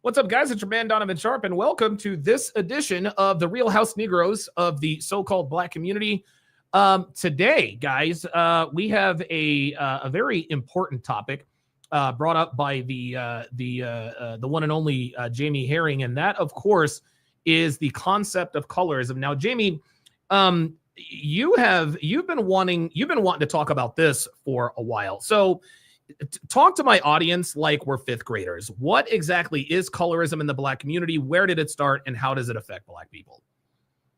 What's up, guys? It's your man, Donovan Sharp, and welcome to this edition of the Real House Negros of the so-called Black community. Today, guys, we have a very important topic brought up by the one and only Jamie Herring, and that, of course, is the concept of colorism. Now, Jamie, you've been wanting to talk about this for a while, so. Talk to my audience like we're fifth graders. What exactly is colorism in the Black community? Where did it start, and how does it affect Black people?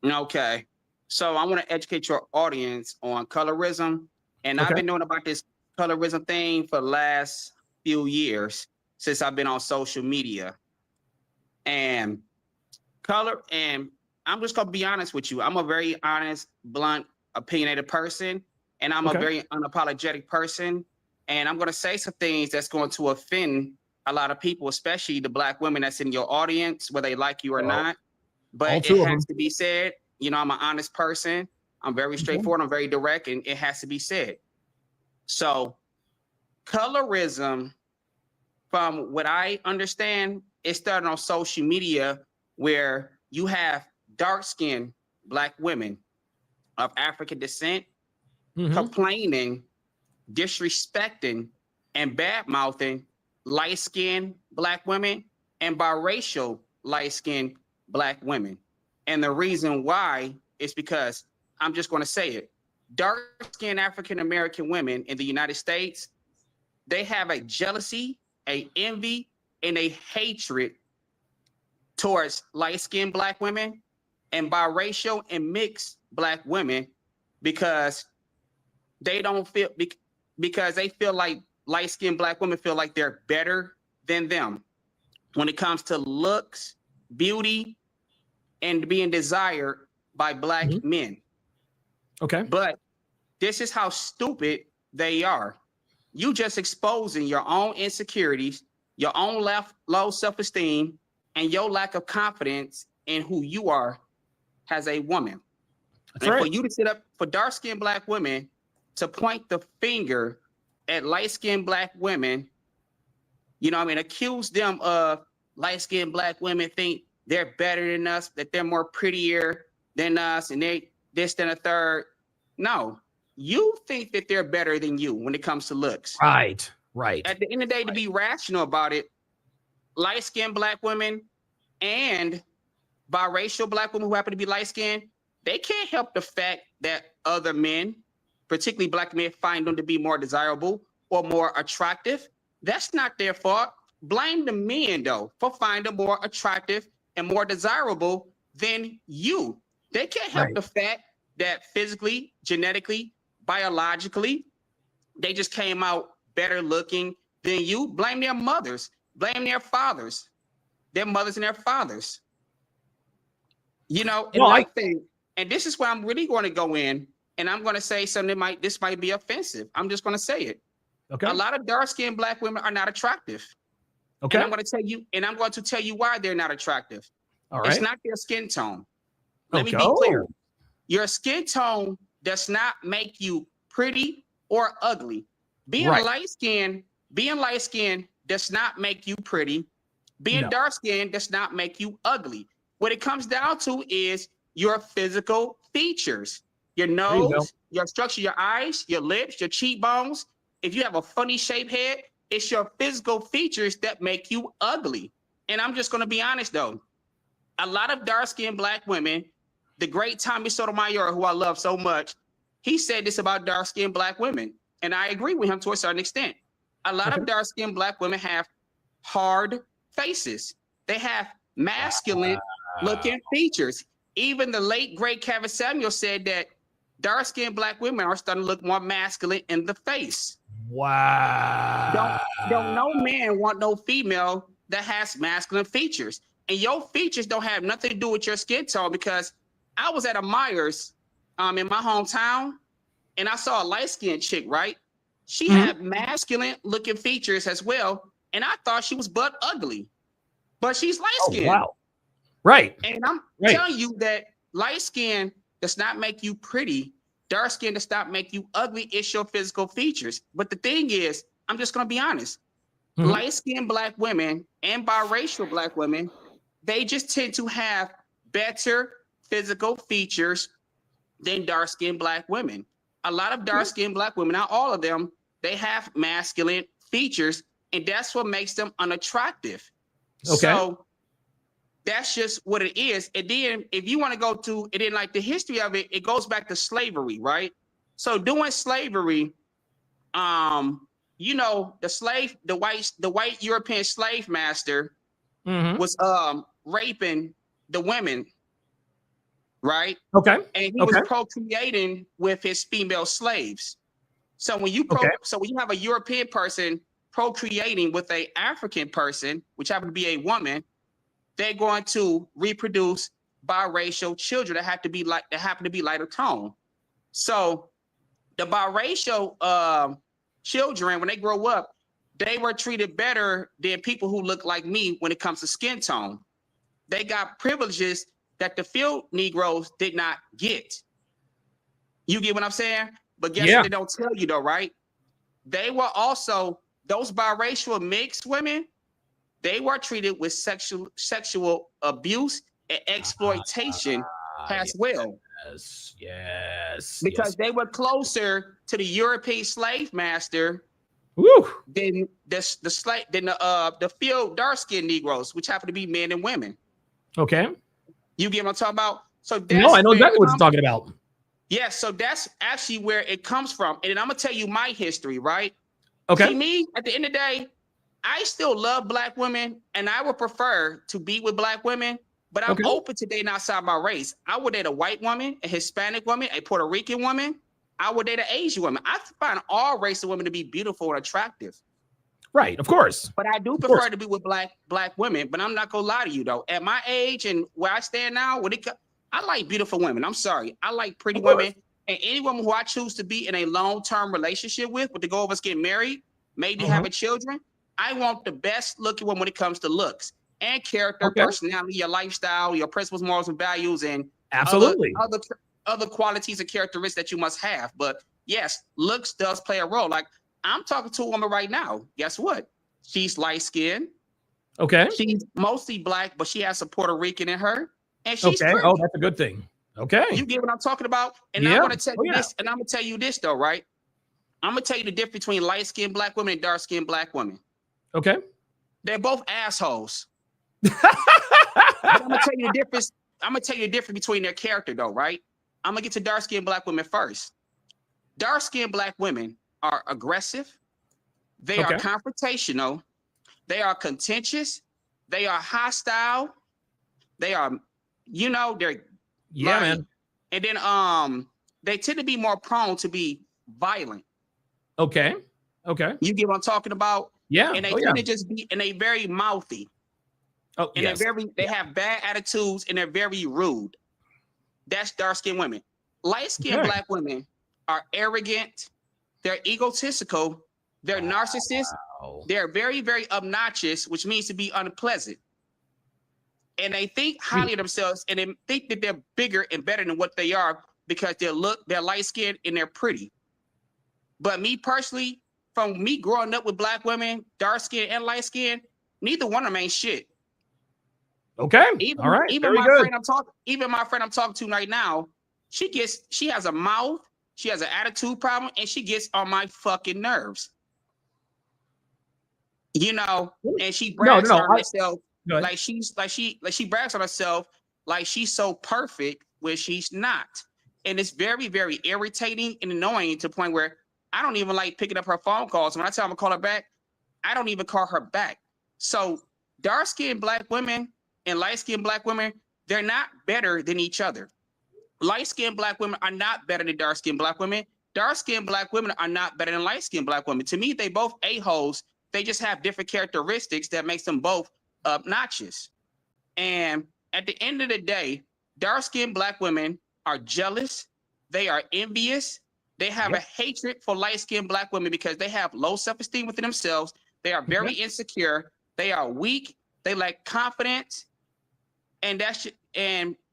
Okay, so I want to educate your audience on colorism, and I've been knowing about this colorism thing for the last few years since I've been on social media. And I'm just gonna be honest with you. I'm a very honest, blunt, opinionated person, and I'm a very unapologetic person. And I'm going to say some things that's going to offend a lot of people, especially the Black women that's in your audience, whether they like you or not. But it has to be said. You know, I'm an honest person. I'm very straightforward. I'm very direct, and it has to be said. So colorism, from what I understand, it started on social media where you have dark-skinned Black women of African descent complaining, disrespecting, and bad-mouthing light-skinned Black women and biracial light-skinned Black women. And the reason why is because, I'm just going to say it, dark-skinned African-American women in the United States, they have a jealousy, a envy, and a hatred towards light-skinned Black women and biracial and mixed Black women because they don't feel... because they feel like light-skinned Black women feel like they're better than them when it comes to looks, beauty, and being desired by Black men. Okay. But this is how stupid they are. You just exposing your own insecurities, your own low self-esteem, and your lack of confidence in who you are as a woman. That's right. For you to sit up for dark-skinned Black women to point the finger at light-skinned Black women, you know what I mean, accuse them of light-skinned Black women think they're better than us, that they're more prettier than us, and they this, then a third. No, you think that they're better than you when it comes to looks. Right, right. At the end of the day, to be rational about it, light-skinned Black women and biracial Black women who happen to be light-skinned, they can't help the fact that other men, particularly Black men, find them to be more desirable or more attractive. That's not their fault. Blame the men, though, for finding more attractive and more desirable than you. They can't help the fact that physically, genetically, biologically, they just came out better looking than you. Blame their mothers. Blame their fathers. Their mothers and their fathers. You know, and this is where I'm really going to go in. And I'm going to say something this might be offensive. I'm just going to say it. Okay. A lot of dark-skinned Black women are not attractive. Okay. And I'm going to tell you why they're not attractive. All right. It's not their skin tone. Let me be clear. Your skin tone does not make you pretty or ugly. Being light-skinned does not make you pretty. Being dark-skinned does not make you ugly. What it comes down to is your physical features. Your nose, your structure, your eyes, your lips, your cheekbones. If you have a funny shaped head, it's your physical features that make you ugly. And I'm just going to be honest, though. A lot of dark-skinned Black women, the great Tommy Sotomayor, who I love so much, he said this about dark-skinned Black women. And I agree with him to a certain extent. A lot of dark-skinned Black women have hard faces. They have masculine-looking features. Even the late, great Kevin Samuel said that dark-skinned Black women are starting to look more masculine in the face. Wow. Don't no man want no female that has masculine features. And your features don't have nothing to do with your skin tone, because I was at a Myers in my hometown, and I saw a light-skinned chick, right? She had masculine-looking features as well, and I thought she was butt ugly. But she's light-skinned. Oh, wow. Right. And I'm telling you that light skin does not make you pretty. Dark skin does not make you ugly. It's your physical features. But the thing is, I'm just going to be honest. light-skinned black women and biracial black women, they just tend to have better physical features than dark-skinned black women. A lot of dark-skinned black women, not all of them, they have masculine features, and that's what makes them unattractive. Okay. So that's just what it is. And then if you want to go to, and then like the history of it, it goes back to slavery, right? So during slavery, you know, the white European slave master was raping the women, right? Okay. And he was procreating with his female slaves. So when you so when you have a European person procreating with an African person, which happened to be a woman, they're going to reproduce biracial children that happen to be lighter tone. So the biracial children, when they grow up, they were treated better than people who look like me when it comes to skin tone. They got privileges that the field Negroes did not get. You get what I'm saying? But guess what they don't tell you though, right? They were also, those biracial mixed women, they were treated with sexual abuse and exploitation as well. Yes. Because they were closer to the European slave master than the field dark-skinned Negroes, which happen to be men and women. Okay. You get what I'm talking about? So no, I know exactly what you're talking about. Yes, so that's actually where it comes from. And then I'm gonna tell you my history, right? Okay. See, me, at the end of the day, I still love black women, and I would prefer to be with black women, but I'm open to dating outside my race. I would date a white woman, a Hispanic woman, a Puerto Rican woman. I would date an Asian woman. I find all races of women to be beautiful and attractive. Right, of course. But I do prefer to be with black women. But I'm not gonna lie to you though. At my age and where I stand now, I like beautiful women. I'm sorry. I like pretty women. And any woman who I choose to be in a long-term relationship with the goal of us getting married, maybe having children, I want the best looking woman when it comes to looks and character, personality, your lifestyle, your principles, morals, and values, and other qualities and characteristics that you must have. But yes, looks does play a role. Like I'm talking to a woman right now. Guess what? She's light-skinned. Okay. She's mostly black, but she has some Puerto Rican in her. And she's pretty. Oh, that's a good thing. Okay. You get what I'm talking about? And I'm gonna tell you this, and I'm gonna tell you this though, right? I'm gonna tell you the difference between light-skinned black women and dark-skinned black women. Okay. They're both assholes. But I'm gonna tell you the difference. I'm gonna tell you the difference between their character, though, right? I'm gonna get to dark-skinned black women first. Dark-skinned black women are aggressive. They are confrontational. They are contentious. They are hostile. They are, you know, they're man. And then they tend to be more prone to be violent. Okay. You get what I'm talking about? Yeah. And they tend to just be, and they very mouthy. Oh, and they have bad attitudes and they're very rude. That's dark-skinned women. Light-skinned black women are arrogant. They're egotistical. They're narcissists. They're very, very obnoxious, which means to be unpleasant. And they think highly of themselves, and they think that they're bigger and better than what they are because they're light-skinned and they're pretty. But me personally, from me growing up with black women, dark-skinned and light-skinned, neither one of them ain't shit. Okay. Even, all right. Even my friend I'm talking to right now, she has a mouth, she has an attitude problem, and she gets on my fucking nerves. You know, and she brags on herself like she brags on herself like she's so perfect when she's not. And it's very, very irritating and annoying to the point where I don't even like picking up her phone calls. When I tell them to call her back, I don't even call her back. So dark-skinned black women and light-skinned black women, they're not better than each other. Light-skinned black women are not better than dark-skinned black women. Dark-skinned black women are not better than light-skinned black women. To me, they both a-holes. They just have different characteristics that makes them both obnoxious. And at the end of the day, dark-skinned black women are jealous. They are envious. They have a hatred for light-skinned black women because they have low self-esteem within themselves. They are very insecure. They are weak. They lack confidence. And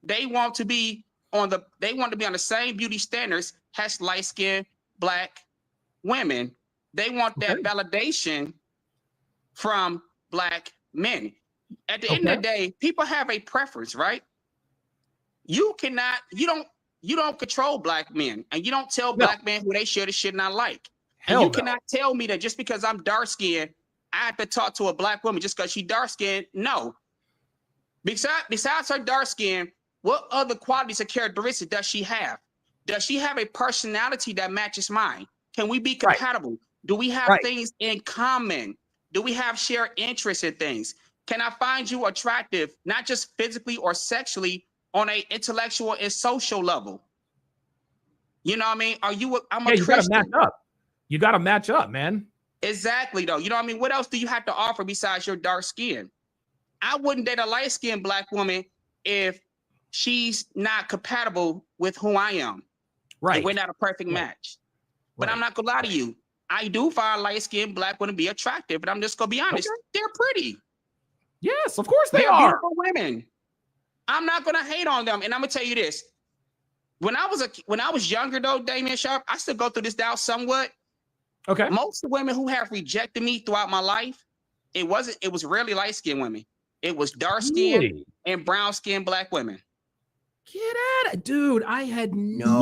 they want to be on the same beauty standards as light-skinned black women. They want that validation from black men. At the end of the day, people have a preference, right? You don't control black men, and you don't tell black men who they should or should not like. And you cannot tell me that just because I'm dark skinned, I have to talk to a black woman just because she's dark skinned. No. Besides her dark skin, what other qualities or characteristics does she have? Does she have a personality that matches mine? Can we be compatible? Right. Do we have things in common? Do we have shared interests in things? Can I find you attractive, not just physically or sexually, on an intellectual and social level? You know what I mean? You gotta match up. You gotta match up, man. Exactly, though. You know what I mean? What else do you have to offer besides your dark skin? I wouldn't date a light-skinned black woman if she's not compatible with who I am. Right. And we're not a perfect match. But I'm not gonna lie to you. I do find light-skinned black women to be attractive, but I'm just gonna be honest. They're pretty. Yes, of course they're are. Beautiful women. I'm not gonna hate on them. And I'm gonna tell you this. When I was younger, though, Damian Sharp, I still go through this doubt somewhat. Okay. Most of the women who have rejected me throughout my life, it was rarely light-skinned women. It was dark-skinned and brown-skinned black women. Get at it, dude. I had no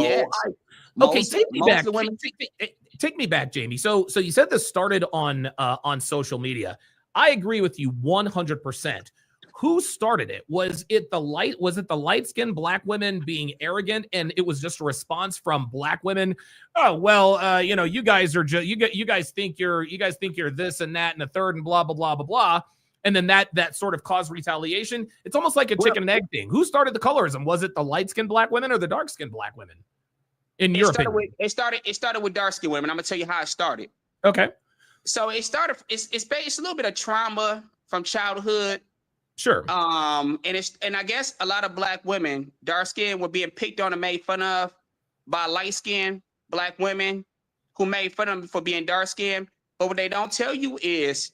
take me back. Take me back, Jamie. So you said this started on social media. I agree with you 100%. Who started it? Was it the light-skinned black women being arrogant, and it was just a response from black women? Oh, well, you guys are just you guys think you're this and that and the third and blah blah blah blah blah. And then that sort of caused retaliation. It's almost like a chicken and egg thing. Who started the colorism? Was it the light-skinned black women or the dark-skinned black women? In your opinion? It started with dark-skinned women. I'm gonna tell you how it started. Okay. So it started. It's a little bit of trauma from childhood. Sure. And I guess a lot of black women, dark-skinned, were being picked on and made fun of by light-skinned black women who made fun of them for being dark-skinned. But what they don't tell you is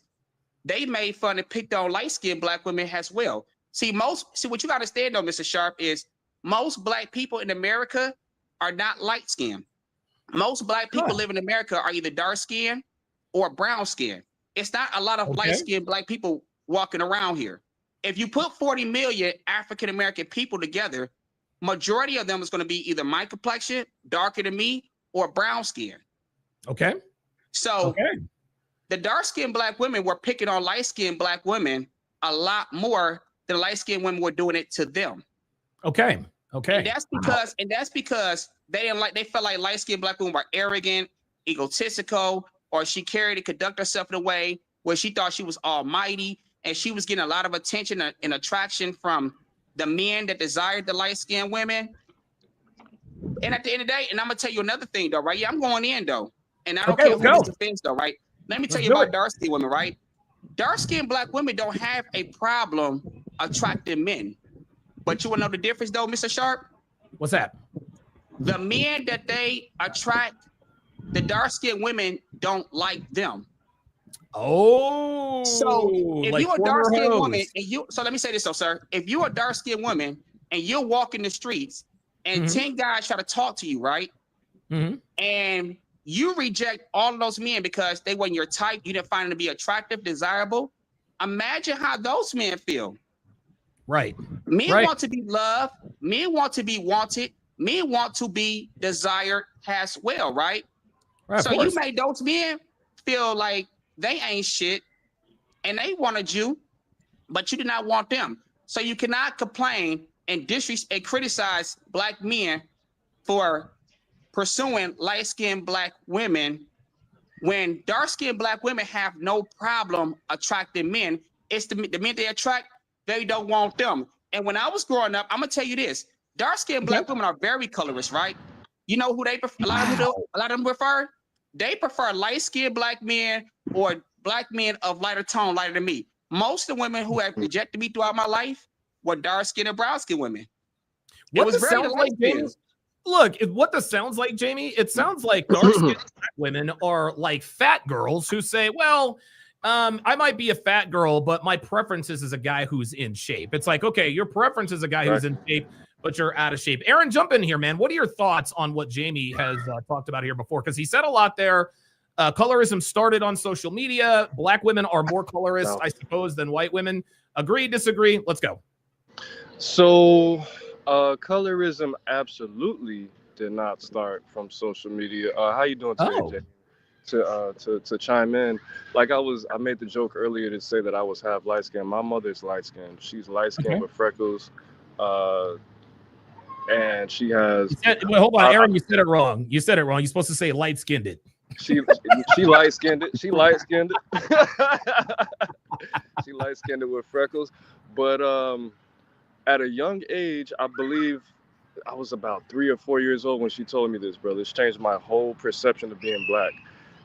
they made fun and picked on light-skinned black women as well. See, what you got to understand, though, Mr. Sharp, is most black people in America are not light-skinned. Most black people living in America are either dark-skinned or brown-skinned. It's not a lot of light-skinned black people walking around here. If you put 40 million African-American people together, majority of them is going to be either my complexion, darker than me, or brown-skinned. Okay. So the dark-skinned black women were picking on light-skinned black women a lot more than light-skinned women were doing it to them. Okay. And that's because they felt like light-skinned black women were arrogant, egotistical, or she carried and conducted herself in a way where she thought she was almighty, and she was getting a lot of attention and attraction from the men that desired the light-skinned women. And at the end of the day, and I'm gonna tell you another thing though, right? Yeah, I'm going in though, and I don't care who this offends though, right? Let me tell you about dark-skinned women, right? Dark-skinned black women don't have a problem attracting men. But you want to know the difference though, Mr. Sharp? What's that? The men that they attract, the dark-skinned women don't like them. Oh. So if you're a dark-skinned woman so let me say this though, sir. If you're a dark-skinned woman and you're walking the streets and 10 guys try to talk to you, right? And you reject all of those men because they weren't your type, you didn't find them to be attractive, desirable. Imagine how those men feel. Right. Men want to be loved. Men want to be wanted. Men want to be desired as well, right? So you made those men feel like they ain't shit and they wanted you, but you did not want them. So you cannot complain and criticize black men for pursuing light-skinned black women when dark-skinned black women have no problem attracting men. It's the men they attract, they don't want them. And when I was growing up, I'm gonna tell you this: dark-skinned black women are very colorist, right? You know who they prefer? A lot of them prefer. They prefer light-skinned black men or black men of lighter tone, lighter than me. Most of the women who have rejected me throughout my life were dark-skinned and brown-skinned women. What this sounds like, Jamie? Look, what this sounds like, Jamie, it sounds like dark-skinned black women are like fat girls who say, well, I might be a fat girl, but my preference is a guy who's in shape. It's like, okay, your preference is a guy who's in shape, but you're out of shape. Aaron, jump in here, man. What are your thoughts on what Jamie has talked about here before? Because he said a lot there. Colorism started on social media. Black women are more colorist, I suppose, than white women. Agree, disagree? Let's go. So, colorism absolutely did not start from social media. How you doing today, Jay? To chime in, like I made the joke earlier to say that I was half light skinned. My mother's light skinned. She's light skinned with freckles, and she has. Wait, hold on, Aaron. You said it wrong. You said it wrong. You're supposed to say light skinned it. She light skinned it. She light skinned it. She light skinned it with freckles, but at a young age, I believe I was about 3 or 4 years old when she told me this, brother. It's changed my whole perception of being black.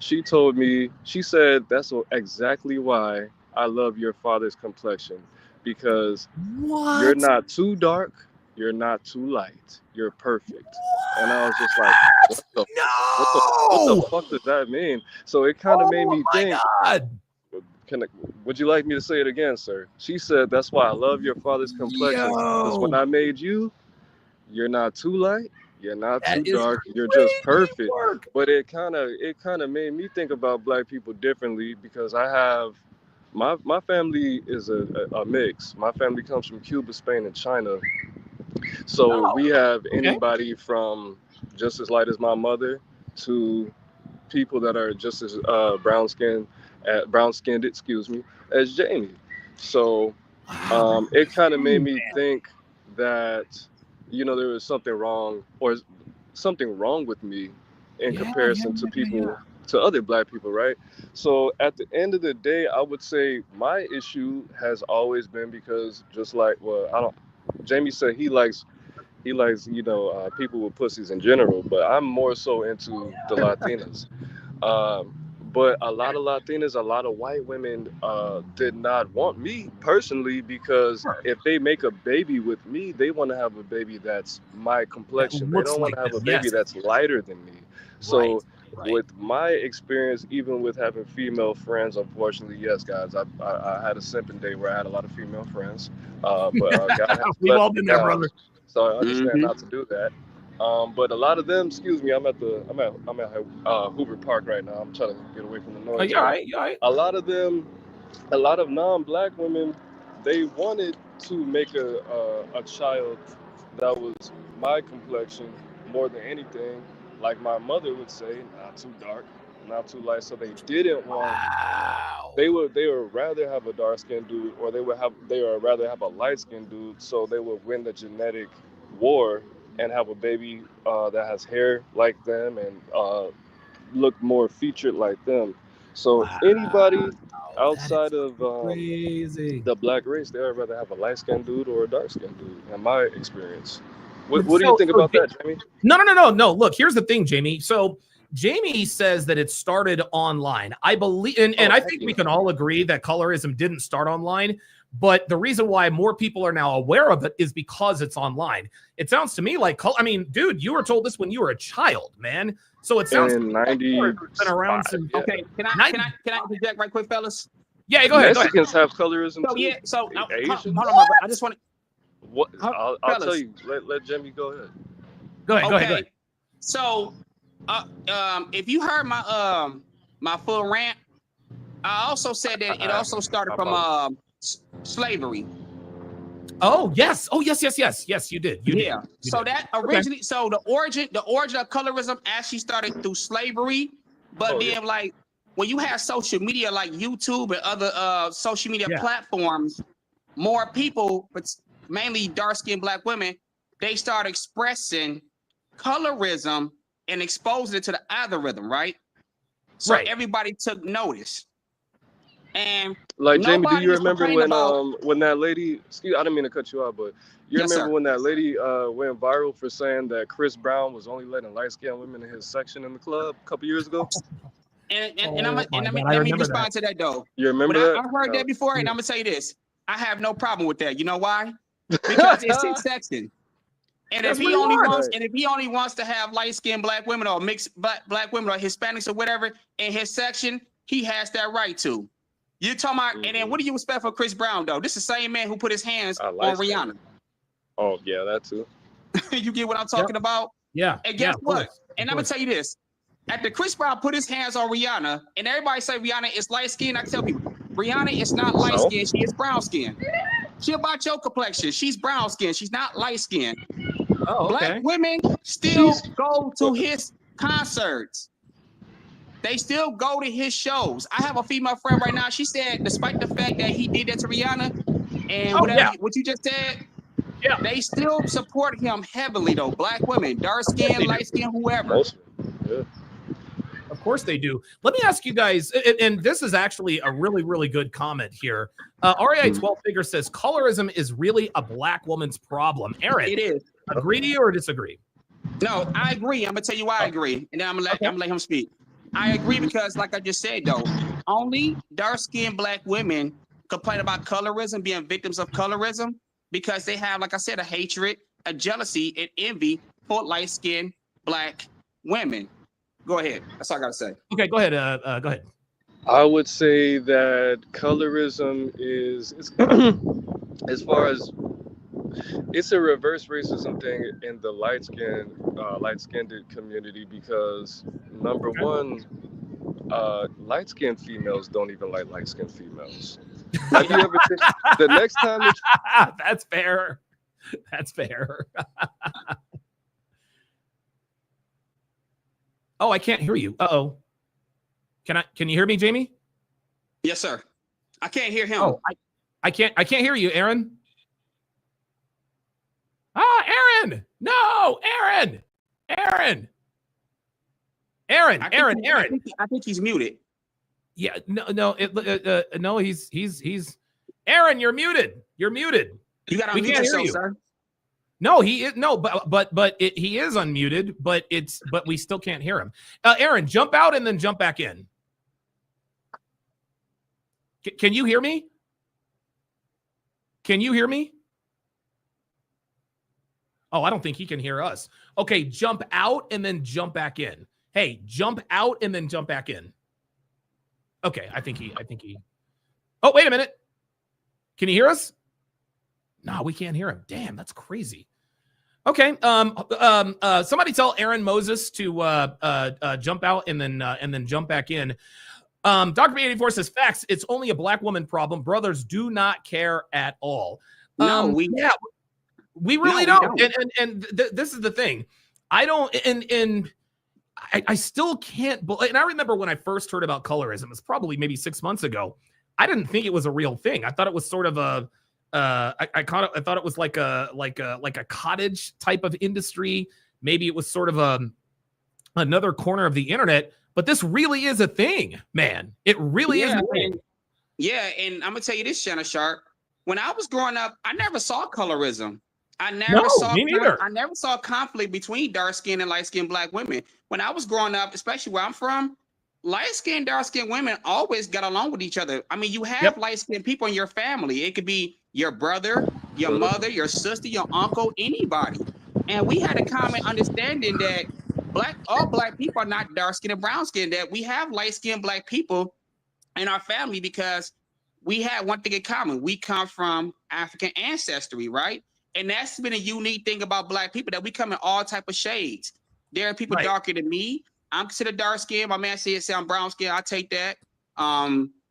She told me, she said, that's exactly why I love your father's complexion, because you're not too dark, you're not too light, you're perfect. And I was just like, what the fuck does that mean? So it kind of made me think, would you like me to say it again, sir? She said, that's why I love your father's complexion, because when I made you, you're not too light, you're not too dark, you're just perfect. But it kind of made me think about black people differently, because I have my family is a mix. My family comes from Cuba, Spain, and China. So we have anybody from just as light as my mother to people that are just as brown skinned, as Jamie. So it kind of made me think that, there was something wrong with me in comparison to people, to other black people, right? So at the end of the day, I would say my issue has always been because, just like, Jamie said he likes people with pussies in general, but I'm more so into the Latinas. But a lot of Latinas, a lot of white women did not want me personally, because if they make a baby with me, they want to have a baby that's my complexion. They don't want to have a baby that's lighter than me. So with my experience, even with having female friends, unfortunately, yes, guys, I had a simping day where I had a lot of female friends. But God has we've all been there, brother. So I understand not to do that. But a lot of them, excuse me, I'm at Hoover Park right now. I'm trying to get away from the noise. You all right? A lot of non-black women, they wanted to make a child that was my complexion more than anything. Like my mother would say, not too dark, not too light. So they didn't want. They would rather have a dark skinned dude, or they would rather have a light skinned dude. So they would win the genetic war and have a baby that has hair like them and look more featured like them. So anybody outside of the black race, they would rather have a light skinned dude or a dark skinned dude, in my experience. What do you think about that, Jamie? No. Look, here's the thing, Jamie. So Jamie says that it started online. I believe, and I think we can all agree that colorism didn't start online. But the reason why more people are now aware of it is because it's online. It sounds to me like, dude, you were told this when you were a child, man. So it sounds like been around some. Okay, can I interject right quick, fellas? Yeah, go ahead. Mexicans have colorism too. Yeah, so Asians? Hold on, I just want to. What? I'll tell you. Let Jimmy go ahead. Go ahead. So, if you heard my full rant, I also said that it also started from slavery. Oh yes, you did. You did. So that originally, so the origin of colorism actually started through slavery, but then like when you have social media like YouTube and other social media platforms, more people, but mainly dark-skinned black women, they start expressing colorism and exposing it to the algorithm, right? So everybody took notice. And like, Jamie, do you remember when that lady? Excuse, I didn't mean to cut you off, but you remember when that lady went viral for saying that Chris Brown was only letting light-skinned women in his section in the club a couple years ago? Let me respond to that though. You remember that? I've heard that before, and I'm gonna say this: I have no problem with that. You know why? Because it's his section. And if he only wants to have light-skinned black women or mixed black women or Hispanics or whatever in his section, he has that right to. You're talking about, and then what do you expect for Chris Brown though? This is the same man who put his hands on Rihanna. Oh yeah, that too. You get what I'm talking about? Yeah. And guess what? And I'm gonna tell you this: After Chris Brown put his hands on Rihanna, and everybody say Rihanna is light skinned, I tell people, Rihanna is not light skinned, she is brown skinned. She about your complexion. She's brown skinned, she's not light skinned. Oh, okay. Black women still go to his concerts. They still go to his shows. I have a female friend right now. She said, despite the fact that he did that to Rihanna and what you just said, they still support him heavily, though. Black women, dark skin, light skin, whoever. Of course they do. Let me ask you guys, and this is actually a really, really good comment here. REI 12 Figure says colorism is really a black woman's problem. Aaron, it is. Agree or disagree? No, I agree. I'm gonna tell you why I agree, and then I'm gonna let him speak. I agree because, like I just said, though, only dark-skinned black women complain about colorism, being victims of colorism, because they have, like I said, a hatred, a jealousy, and envy for light-skinned black women. Go ahead. That's all I gotta say. Okay, go ahead. Go ahead. I would say that colorism is as far as it's a reverse racism thing in the light-skinned community, because number one, light-skinned females don't even like light-skinned females. Have you ever the next time That's fair. That's fair. Oh, I can't hear you. Uh-oh. Can you hear me, Jamie? Yes, sir. I can't hear him. Oh, I can't hear you, Aaron. Aaron! No, Aaron! Aaron! I think he's muted. Yeah, no, he's Aaron, you're muted. You're muted. You got to unmute yourself, sir. No, he is he is unmuted, but we still can't hear him. Aaron, jump out and then jump back in. Can you hear me? Can you hear me? Oh, I don't think he can hear us. Okay, jump out and then jump back in. Hey, jump out and then jump back in. Okay, I think he. Oh, wait a minute. Can you hear us? No, we can't hear him. Damn, that's crazy. Okay. Somebody tell Aaron Moses to jump out and then jump back in. Dr. B84 says facts. It's only a black woman problem. Brothers do not care at all. No, we really don't. And this is the thing. I don't. And I still can't. And I remember when I first heard about colorism, it was probably maybe 6 months ago. I didn't think it was a real thing. I thought it was sort of a. I thought it was like a cottage type of industry. Maybe it was sort of another corner of the internet. But this really is a thing, man. It really is a thing. Yeah, and I'm gonna tell you this, Shanna Sharp. When I was growing up, I never saw colorism. I never saw conflict between dark-skinned and light-skinned black women. When I was growing up, especially where I'm from, light-skinned, dark-skinned women always got along with each other. I mean, you have light-skinned people in your family. It could be your brother, your mother, your sister, your uncle, anybody. And we had a common understanding that all black people are not dark-skinned and brown-skinned, that we have light-skinned black people in our family because we had one thing in common. We come from African ancestry, right? And that's been a unique thing about black people, that we come in all type of shades. There are people darker than me. I'm considered dark skinned. My man said I'm brown skinned. I take that.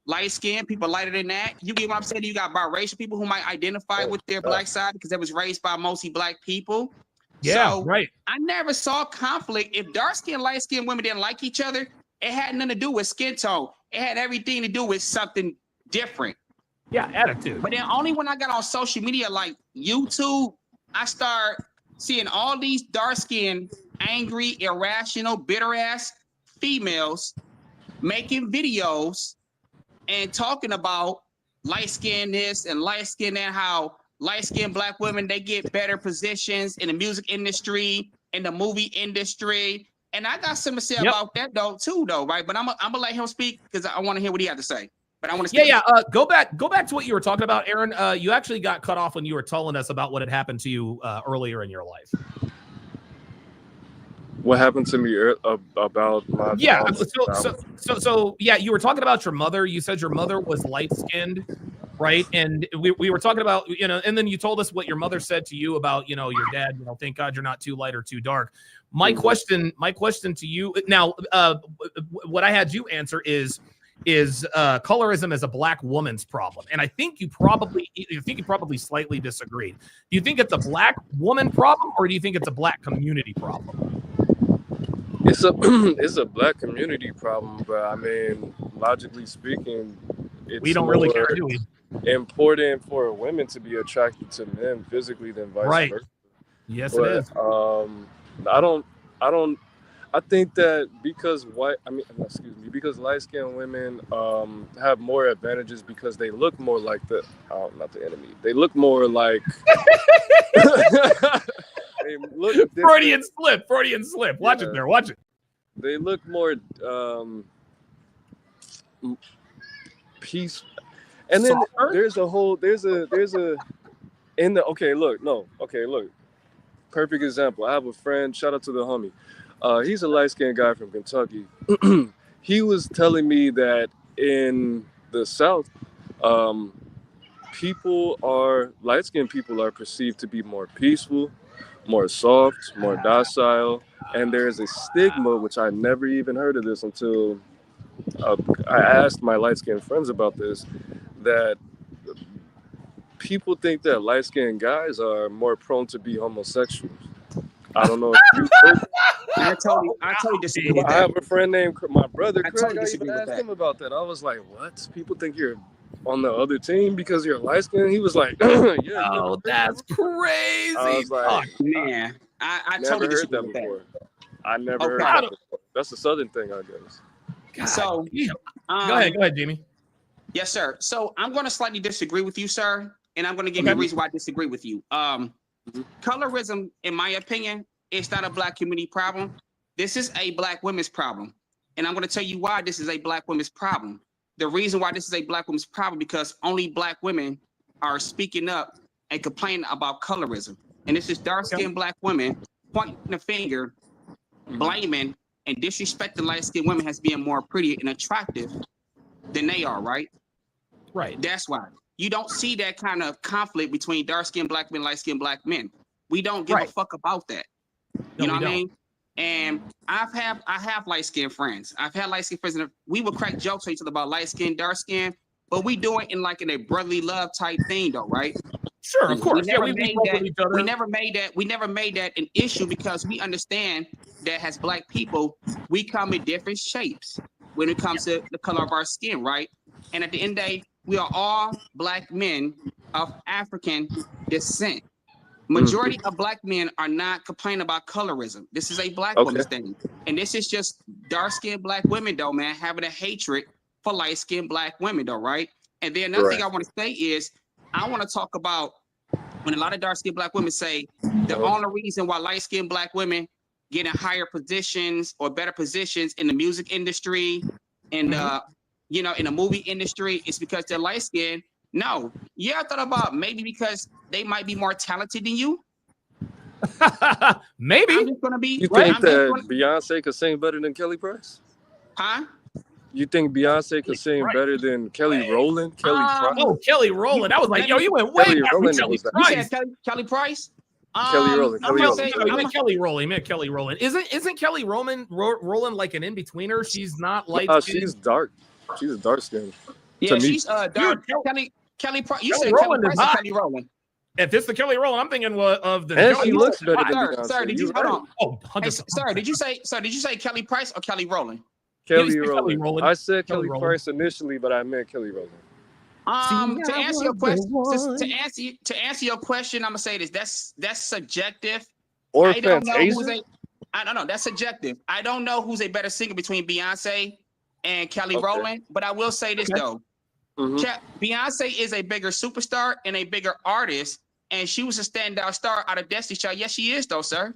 Light skinned, people lighter than that. You get what I'm saying? You got biracial people who might identify with their black side because they was raised by mostly black people. Yeah, so, right. I never saw conflict. If dark skinned, light skinned women didn't like each other, it had nothing to do with skin tone. It had everything to do with something different. Yeah, attitude. But then only when I got on social media like YouTube, I start seeing all these dark-skinned, angry, irrational, bitter-ass females making videos and talking about light-skinned this and light-skinned that, how light-skinned black women, they get better positions in the music industry, in the movie industry. And I got something to say about that, too, right? But I'm gonna let him speak because I want to hear what he had to say. But I want to go back to what you were talking about, Aaron. You actually got cut off when you were telling us about what had happened to you earlier in your life. What happened to me about my so you were talking about your mother. You said your mother was light skinned. right? And we were talking about, you know, and then you told us what your mother said to you about, you know, your dad, you know, thank God you're not too light or too dark. My question to you now, what I had you answer is colorism as a black woman's problem, and I think you probably slightly disagreed. Do you think it's a black woman problem, or do you think it's a black community problem? It's a it's a black community problem, but I mean, logically speaking, we don't really care, do we? Important for women to be attracted to men physically than vice versa. Yes, but, it is. I think that because because light-skinned women have more advantages because they look more like not the enemy. They look more like they look Freudian slip. Watch it there. Watch it. They look more peaceful. And then there's a perfect example. I have a friend, shout out to the homie. He's a light-skinned guy from Kentucky. He was telling me that in the South, light-skinned people are perceived to be more peaceful, more soft, more docile, and there is a stigma, which I never even heard of this until I asked my light-skinned friends about this, that people think that light-skinned guys are more prone to be homosexuals. I don't know if you heard. I totally disagree with that. I have a friend named my brother Craig. I even asked him about that. I was like, "What? People think you're on the other team because you're light skinned?" He was like, "Yeah." Oh, that's crazy. I was like, "Man, I totally disagree with that." I never heard that before. That's a Southern thing, I guess. God, so, go ahead, Jamie. Yes, sir. So I'm going to slightly disagree with you, sir, and I'm going to give you a reason why I disagree with you. Colorism, in my opinion, is not a black community problem. This is a black women's problem. And I'm going to tell you why this is a black women's problem. The reason why this is a black women's problem, because only black women are speaking up and complaining about colorism. And this is dark-skinned black women pointing the finger, blaming and disrespecting light-skinned women as being more pretty and attractive than they are, right? Right. That's why. You don't see that kind of conflict between dark-skinned black men, light-skinned black men. We don't give a fuck about that. You know what I mean? And I have light-skinned friends. I've had light-skinned friends, and we would crack jokes to each other about light-skinned, dark-skinned, but we do it in a brotherly love type thing, though, right? Sure, of course. We never made that an issue because we understand that as black people, we come in different shapes when it comes to the color of our skin, right? And at the end of the day, we are all black men of African descent. Majority of black men are not complaining about colorism. This is a black woman's thing. And this is just dark-skinned black women, though, man, having a hatred for light-skinned black women, though, right? And then another thing I want to say is, I want to talk about when a lot of dark-skinned black women say the only reason why light-skinned black women get in higher positions or better positions in the music industry and in the movie industry is because they're light-skinned. No, you ever thought about maybe because they might be more talented than you? Maybe. You think that Beyonce could sing better than Kelly Price? Huh? You think Beyonce could sing better than Kelly Rowland? Kelly Price? Oh, Kelly Rowland. I was like, yo, you went way back with Kelly Price. You said Kelly Price? Kelly Rowland. Kelly Rowland. Isn't Kelly Rowland like an in-betweener? She's not light skinned. She's dark. She's a dark skin. Yeah, she's dark. Kelly Price. You said Kelly Price or Kelly Rowland? If it's the Kelly Rowland, I'm thinking of the. And she looks better than Beyonce. Sir, did you hold on? Oh, hey, sir, did you say Kelly Price or Kelly Rowland? Kelly Rowland. I said Kelly Price initially, but I meant Kelly Rowland. To answer your question, I'm gonna say this. That's subjective. Or Fantasia. I don't know. That's subjective. I don't know who's a better singer between Beyonce and Kelly Rowland, but I will say this though. Beyonce is a bigger superstar and a bigger artist, and she was a standout star out of Destiny's Child. Yes, she is though, sir.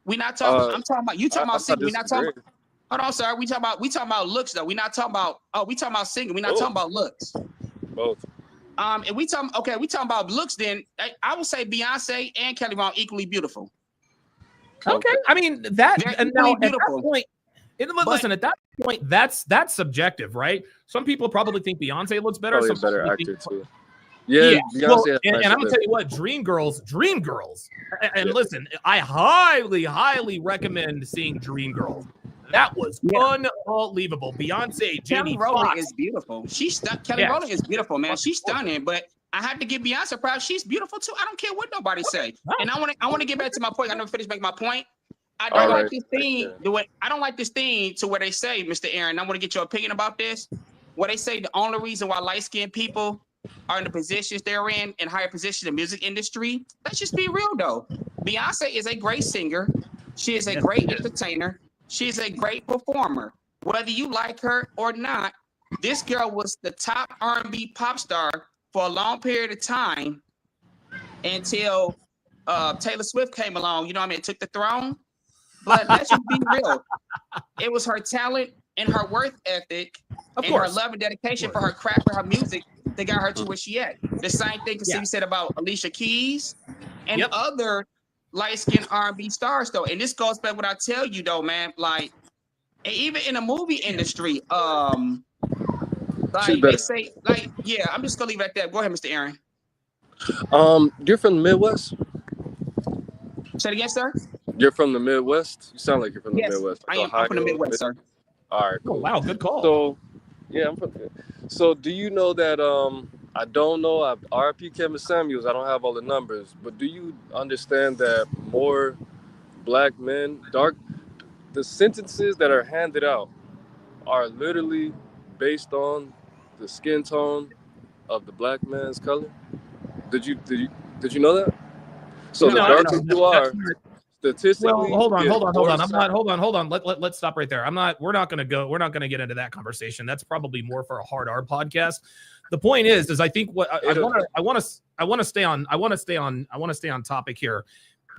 We not talking. I'm talking about you. Talking about singing. We not talking. Hold on, sir. We talking about looks though. We not talking about. Oh, we talking about singing. We not talking about looks. Both. And we talking about looks. Then I would say Beyonce and Kelly Rowland equally beautiful. Okay, I mean that. And now beautiful. At that point, listen. At that point, that's subjective, right? Some people probably think Beyonce looks better. Probably some a better actor too. Yeah, Well, Beyonce has and nice I'm gonna lips. tell you what, Dreamgirls. And Yeah. listen, I highly recommend seeing Dreamgirls. That was unbelievable. Beyonce, Kelly Jamie Rowland Foxx. is beautiful. Kelly Yeah, Rowland is she's beautiful, man. She's gorgeous. stunning. But I had to give Beyonce proud. She's beautiful too. I don't care what nobody say. Wow. And I want to get back to my point. I never finished making my point. I All don't like right. this thing. I don't like this thing to where they say, Mr. Aaron. I want to get your opinion about this. Where they say the only reason why light-skinned people are in the positions they're in higher positions in the music industry. Let's just be real though. Beyonce is a great singer. She is a great entertainer. She's a great performer. Whether you like her or not, this girl was the top R&B pop star for a long period of time until Taylor Swift came along. You know what I mean? Took the throne. But let's just be real. It was her talent and her work ethic her love and dedication for her craft and her music that got her to where she at. The same thing you said about Alicia Keys and other light-skinned R&B stars, though. And this goes back what I tell you, though, man. Like, even in the movie industry, like they say, like, yeah, I'm just gonna leave it at that. Go ahead, Mr. Aaron. You're from the Midwest? Say it again, sir. You're from the Midwest? You sound like you're from the Midwest. I am. I'm from the Midwest, sir. All right, cool. Oh, wow, good call. So, yeah, I'm from there. So, do you know that, I don't know, R.I.P. Kevin Samuels, I don't have all the numbers, but do you understand that more black men, the sentences that are handed out are literally based on the skin tone of the black man's color? Did you know that? So the darker you are, statistically. Well, hold on. Let's stop right there. We're not going to get into that conversation. That's probably more for a hard R podcast. The point is I think what I want to stay on topic here.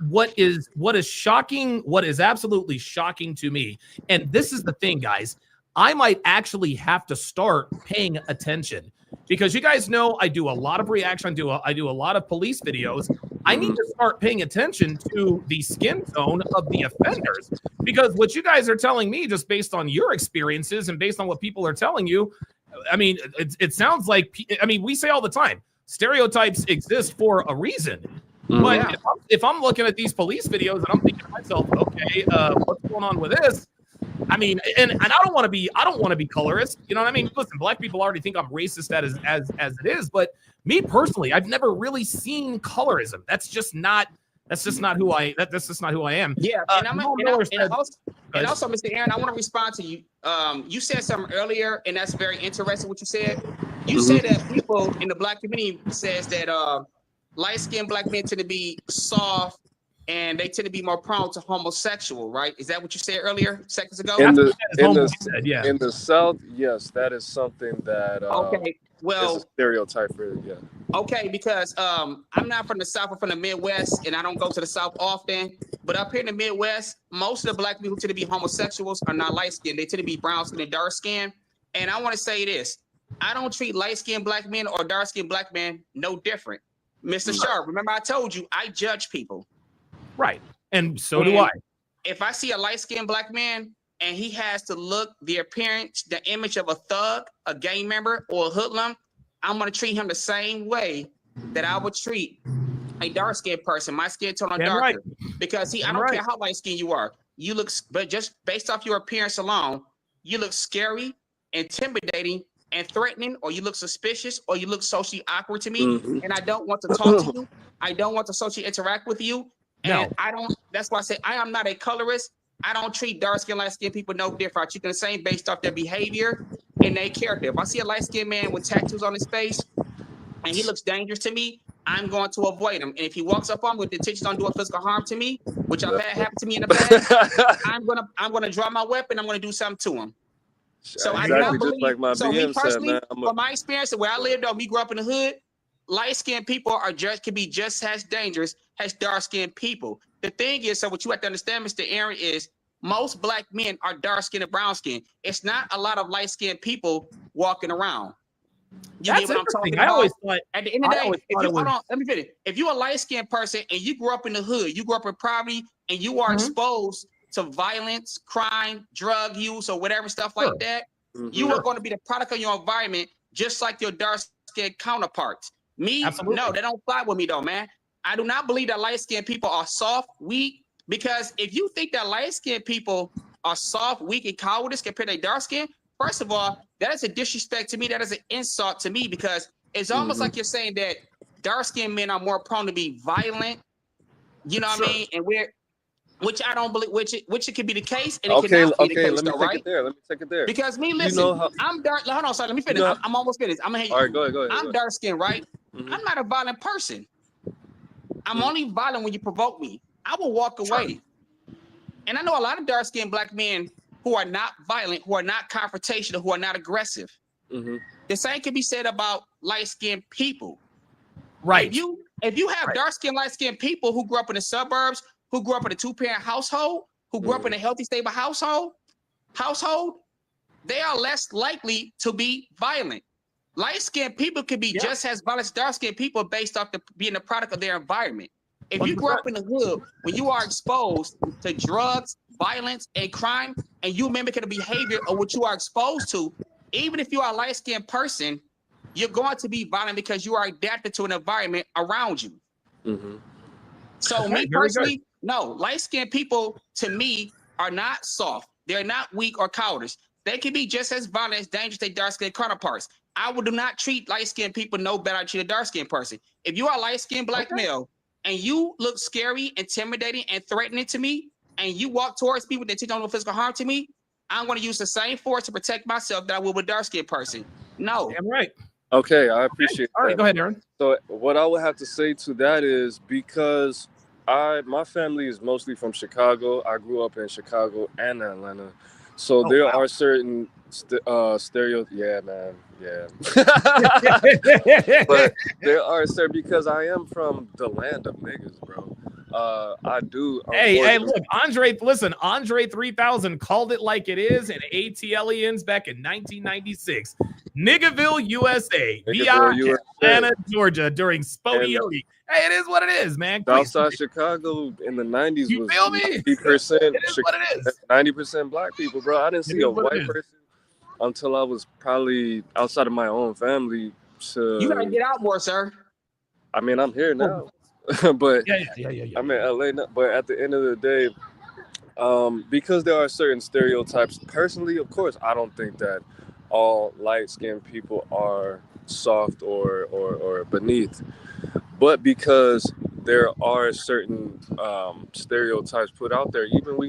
What is shocking, what is absolutely shocking to me, and this is the thing, guys, I might actually have to start paying attention because you guys know I do a lot of reaction. I do a lot of police videos. I need to start paying attention to the skin tone of the offenders because what you guys are telling me, just based on your experiences and based on what people are telling you, I mean, it sounds like, I mean, we say all the time, stereotypes exist for a reason. But if I'm looking at these police videos and I'm thinking to myself, okay, what's going on with this? I mean, and I don't want to be colorist. You know what I mean? Listen, black people already think I'm racist as it is, but me personally, I've never really seen colorism. That's just not who I am. Yeah, and also, Mr. Aaron, I want to respond to you. You said something earlier, and that's very interesting what you said. You said that people in the black community says that light-skinned black men tend to be soft and they tend to be more prone to homosexual, right? Is that what you said earlier, seconds ago? In the South, yes, that is something that is a stereotype for Okay, because I'm not from the South, I'm from the Midwest, and I don't go to the South often. But up here in the Midwest, most of the black people who tend to be homosexuals are not light-skinned. They tend to be brown-skinned and dark-skinned. And I want to say this. I don't treat light-skinned black men or dark-skinned black men no different. Mr. Sharp, remember I told you, I judge people. Right. And so do I. If I see a light-skinned black man and he has to look the appearance, the image of a thug, a gang member, or a hoodlum, I'm going to treat him the same way that I would treat a dark-skinned person. My skin tone is darker. Right. Because I don't care how light-skinned you are. You look, but just based off your appearance alone, you look scary, intimidating, and threatening, or you look suspicious, or you look socially awkward to me, and I don't want to talk to you. I don't want to socially interact with you. And that's why I say I am not a colorist. I don't treat dark-skinned, light-skinned people no different. I treat them the same based off their behavior and their character. If I see a light-skinned man with tattoos on his face and he looks dangerous to me, I'm going to avoid him. And if he walks up on me with the intentions on doing physical harm to me, which I've had happen to me in the past, I'm gonna draw my weapon. I'm gonna do something to him. So I do not believe. Like me personally, said, from my experience and where I lived, we grew up in the hood. Light-skinned people can be just as dangerous as dark-skinned people. The thing is, so what you have to understand, Mr. Aaron, is most black men are dark-skinned and brown-skinned. It's not a lot of light-skinned people walking around. You get what I'm talking about? I always thought, at the end of the day, let me finish. If you're a light-skinned person and you grew up in the hood, you grew up in poverty, and you are exposed to violence, crime, drug use, or whatever stuff like that, you are going to be the product of your environment, just like your dark-skinned counterparts. Me, Absolutely. no, they don't fly with me though, man. I do not believe that light-skinned people are soft, weak, because if you think that light-skinned people are soft, weak, and cowardice compared to dark skin, first of all, that is a disrespect to me. That is an insult to me, because it's almost like you're saying that dark-skinned men are more prone to be violent. You know what I mean? And which I don't believe, which it could be the case, and it cannot be the case, though, right? Let me take it there. Because me, listen, I'm dark. Hold on, sorry, let me finish. I'm almost finished. I'm gonna. All right, go ahead. I'm dark skinned, right? I'm not a violent person. I'm only violent when you provoke me. I will walk away. And I know a lot of dark skinned black men who are not violent, who are not confrontational, who are not aggressive. The same can be said about light skinned people. Right. If you have dark skinned, light skinned people who grew up in the suburbs, who grew up in a 2-parent household, who grew up in a healthy, stable household, they are less likely to be violent. Light-skinned people can be just as violent as dark-skinned people based off being the product of their environment. If you grew up in the hood, when you are exposed to drugs, violence, and crime, and you mimic the behavior of what you are exposed to, even if you are a light-skinned person, you're going to be violent because you are adapted to an environment around you. So me personally, no, light-skinned people, to me, are not soft. They're not weak or cowardice. They can be just as violent as dangerous as dark-skinned counterparts. I would do not treat light-skinned people no better than I treat a dark-skinned person. If you are a light-skinned black male and you look scary, intimidating, and threatening to me, and you walk towards me with the intention of physical harm to me, I'm going to use the same force to protect myself that I would with a dark-skinned person. No. Damn right. Okay, I appreciate that. All right, go ahead, Aaron. So what I would have to say to that is, because my family is mostly from Chicago. I grew up in Chicago and Atlanta. So there are certain stereotypes. Yeah, man. Yeah. But there are certain, because I am from the land of niggas, bro. I do. Hey, look, Andre 3000 called it like it is in ATLians back in 1996. Niggaville, USA, via Atlanta, Georgia, during Spodioti. Hey, it is what it is, man. Southside Chicago in the 90s you was feel me? 90%. It is what it is. 90% black people, bro. I didn't see a white person until I was probably outside of my own family. You gotta get out more, sir. I mean, I'm here now. But yeah. I'm in LA now. But at the end of the day, because there are certain stereotypes, personally, of course, I don't think that all light-skinned people are soft or beneath. But because there are certain stereotypes put out there, even we